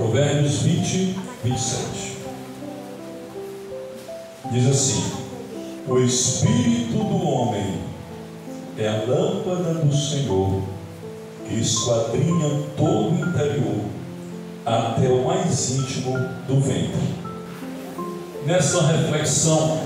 Provérbios 20, 27. Diz assim: o espírito do homem é a lâmpada do Senhor, que esquadrinha todo o interior, até o mais íntimo do ventre. Nessa reflexão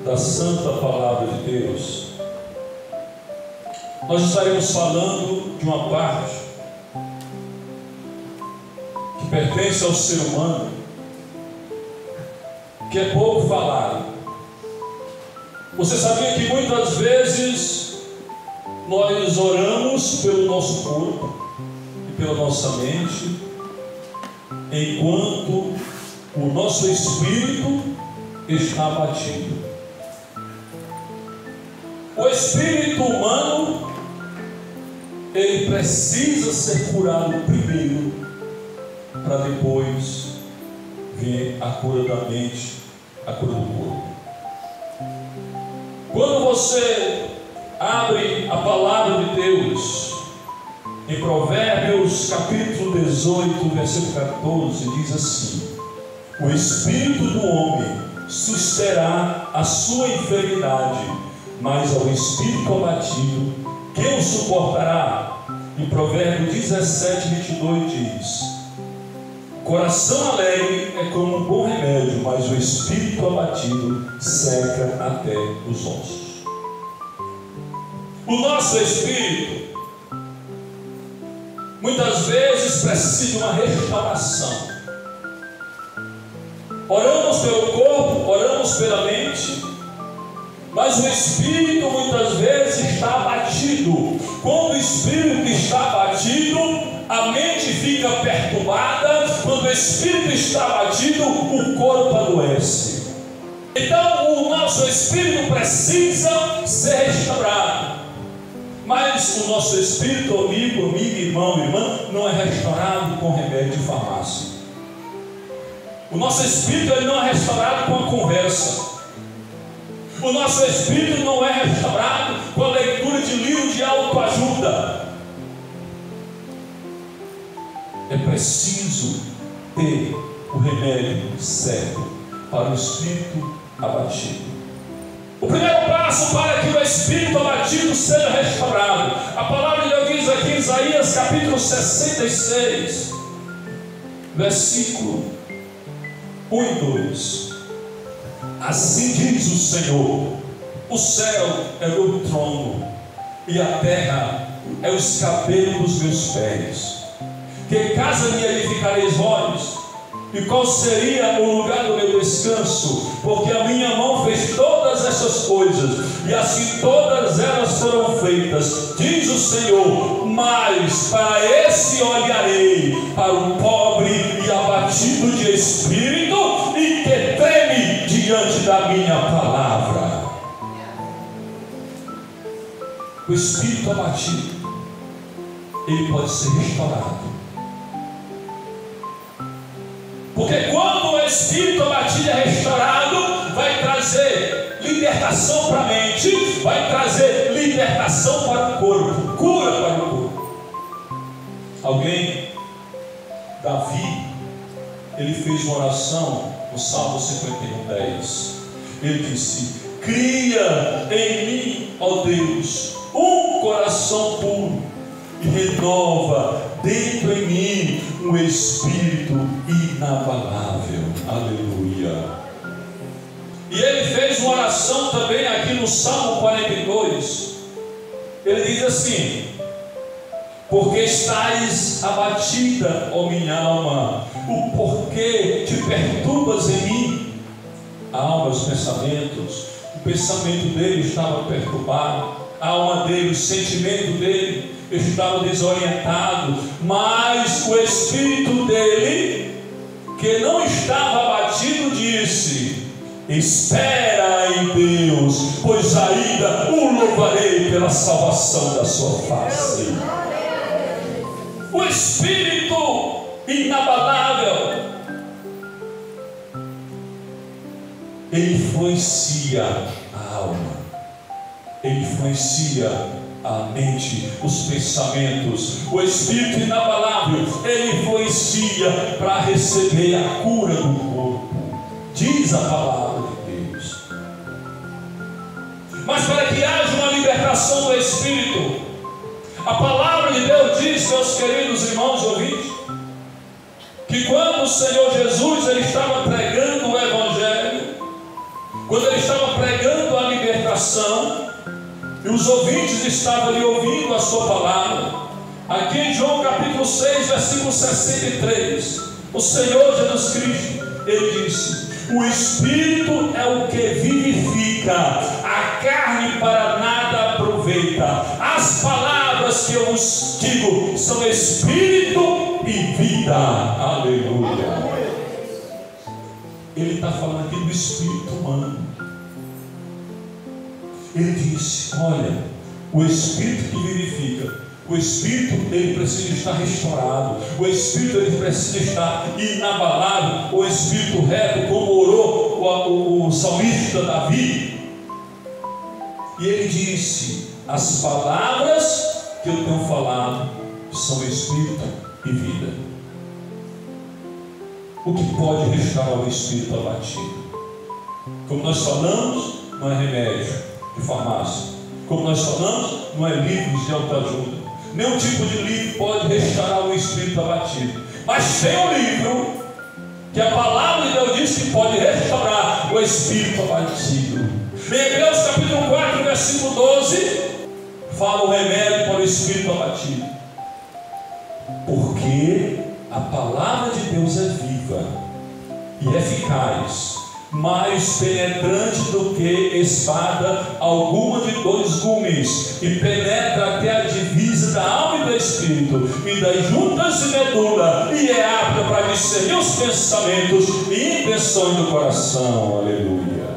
da santa palavra de Deus, nós estaremos falando de uma parte que pertence ao ser humano, que é pouco falado. Você sabia que muitas vezes nós oramos pelo nosso corpo e pela nossa mente, enquanto o nosso espírito está abatido? O espírito humano, ele precisa ser curado primeiro, para depois vir a cura da mente, a cura do corpo. Quando você abre a palavra de Deus em Provérbios capítulo 18, versículo 14, diz assim: o espírito do homem susterá a sua enfermidade, mas ao espírito abatido, quem o suportará? Em Provérbios 17, 22 diz: coração alegre é como um bom remédio, mas o espírito abatido seca até os ossos. O nosso espírito muitas vezes precisa de uma restauração. Oramos pelo corpo, oramos pela mente, mas o espírito muitas vezes está abatido. Quando o espírito está abatido, a mente fica perturbada. Quando o espírito está abatido, o corpo adoece. Então o nosso espírito precisa ser restaurado. Mas o nosso espírito, amigo, amiga, irmão, irmã, não é restaurado com remédio de farmácia. O nosso espírito ele não é restaurado com a conversa. O nosso espírito não é restaurado com a leitura de livro de autoajuda. É preciso ter o remédio certo para o espírito abatido. O primeiro passo para que o espírito abatido seja restaurado, a palavra de Deus diz aqui em Isaías capítulo 66, versículo 1 e 2: assim diz o Senhor: o céu é o meu trono e a terra é o escabelo dos meus pés. Que casa me edificareis vós? E qual seria o lugar do meu descanso? Porque a minha mão fez todas essas coisas, e assim todas elas foram feitas, diz o Senhor. Mas para esse olharei, para o pobre e abatido de espírito, e que treme diante da minha palavra. O espírito abatido, ele pode ser restaurado. Porque quando o espírito abatido é restaurado, vai trazer libertação para a mente, vai trazer libertação para o corpo, cura para o corpo. Alguém, Davi, ele fez uma oração no Salmo 51:10. Ele disse: cria em mim, ó Deus, um coração puro, e renova dentro em mim um espírito inabalável. Aleluia. E ele fez uma oração também aqui no Salmo 42. Ele diz assim: porque estás abatida, ó minha alma, o porquê te perturbas em mim? A alma, os pensamentos, o pensamento dele estava perturbado, a alma dele, o sentimento dele estava desorientado, mas o espírito dele, que não estava abatido, disse: espera em Deus, pois ainda o louvarei pela salvação da sua face. O espírito inabalável, ele influencia a alma, ele influencia a mente, os pensamentos. O Espírito inabalável, ele influencia para receber a cura do corpo. Diz a palavra de Deus. Mas para que haja uma libertação do Espírito, a palavra de Deus diz, meus queridos irmãos e ouvintes, que quando o Senhor Jesus ele estava pregando o Evangelho, quando ele estava pregando a libertação, e os ouvintes estavam ali ouvindo a sua palavra, aqui em João capítulo 6, versículo 63, o Senhor Jesus Cristo, ele disse: o Espírito é o que vivifica, a carne para nada aproveita. As palavras que eu vos digo são Espírito e vida. Aleluia. Ele está falando aqui do Espírito humano. Ele disse: olha, o Espírito que vivifica, o Espírito ele precisa estar restaurado, o Espírito ele precisa estar inabalável, o Espírito reto, como orou o salmista Davi. E ele disse: as palavras que eu tenho falado são Espírito e vida. O que pode restaurar o Espírito abatido? Como nós falamos, não é remédio de farmácia. Como nós falamos, não é livros de autoajuda. Nenhum tipo de livro pode restaurar o Espírito abatido. Mas tem um livro que a palavra de Deus diz que pode restaurar o Espírito abatido. Em Hebreus capítulo 4, versículo 12, fala o remédio para o Espírito abatido. Porque a palavra de Deus é viva e eficaz, mais penetrante do que espada alguma de dois gumes, e penetra até a divisa da alma e do espírito, e das juntas e medula, e é apta para discernir os pensamentos e intenções do coração. Aleluia.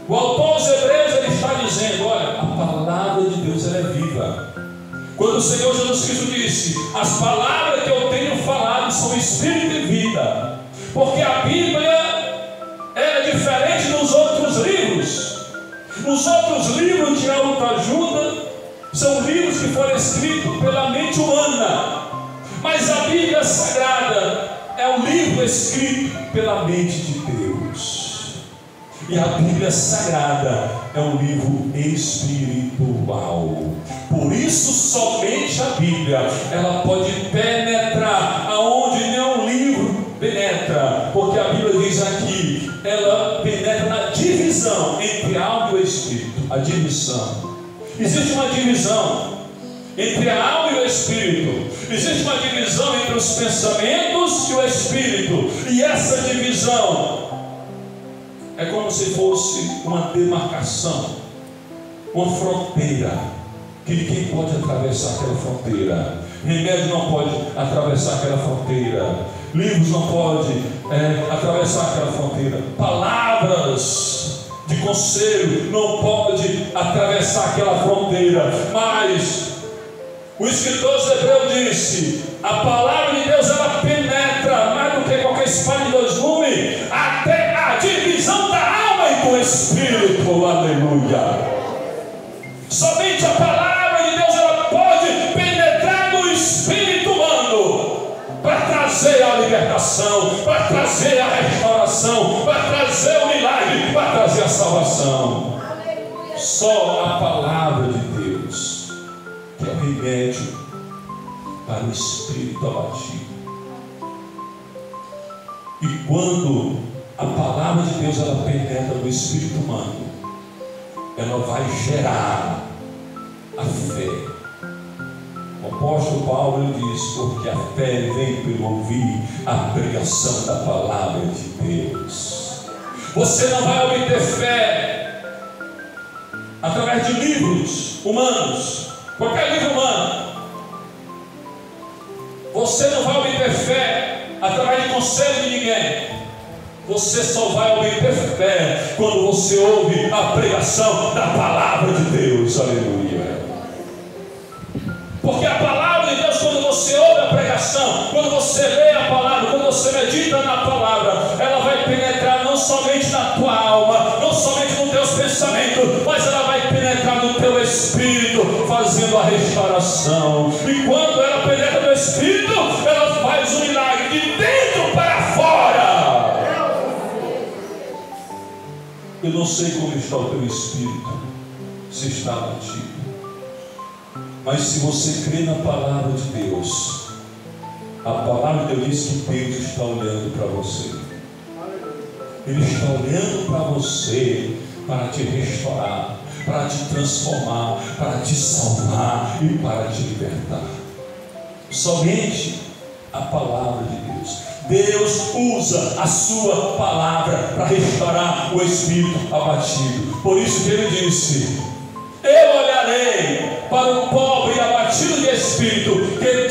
O autor aos Hebreus ele está dizendo: olha, a palavra de Deus ela é viva. Quando o Senhor Jesus Cristo disse: as palavras que eu tenho falado são espírito e vida. Porque a Bíblia é diferente dos outros livros. Os outros livros de autoajuda são livros que foram escritos pela mente humana. Mas a Bíblia Sagrada é um livro escrito pela mente de Deus. E a Bíblia Sagrada é um livro espiritual. Por isso somente a Bíblia ela pode penetrar aonde nenhum livro penetra, porque a Bíblia diz aqui, ela penetra na divisão entre a alma e o espírito. A divisão. Existe uma divisão entre a alma e o espírito. Existe uma divisão entre os pensamentos e o espírito. E essa divisão é como se fosse uma demarcação, uma fronteira, que ninguém pode atravessar aquela fronteira. Remédio não pode atravessar aquela fronteira. Livros não podem atravessar aquela fronteira. Palavras de conselho não podem atravessar aquela fronteira. Mas o escritor Hebreu disse: a palavra de Deus ela penetra mais do que qualquer espada de dois gumes, até a divisão da alma e do espírito. Aleluia. Somente a palavra de Deus ela pode penetrar no espírito humano para trazer a libertação, para trazer a restauração, para trazer o milagre, para trazer a salvação. Só a palavra de Deus que é o remédio para o espírito abatido. E quando a palavra de Deus ela penetra no espírito humano, ela vai gerar a fé. O apóstolo Paulo ele diz: porque a fé vem pelo ouvir a pregação da palavra de Deus. Você não vai obter fé através de livros humanos, qualquer livro humano. Você não vai obter fé através de conselho de ninguém. Você só vai obter fé quando você ouve a pregação da palavra de Deus. Aleluia. Porque a palavra de Deus, quando você ouve a pregação, quando você lê a palavra, quando você medita na palavra, ela vai penetrar não somente na tua alma, não somente nos teus pensamentos, mas ela vai penetrar trazendo a restauração. E quando ela penetra no Espírito, ela faz um milagre de dentro para fora. Eu não sei como está o teu espírito, se está batido, mas se você crê na palavra de Deus, a palavra de Deus diz que Deus está olhando para você. Ele está olhando para você para te restaurar, para te transformar, para te salvar e para te libertar. Somente a palavra de Deus. Deus usa a sua palavra para restaurar o espírito abatido. Por isso que ele disse: eu olharei para o pobre abatido de espírito, que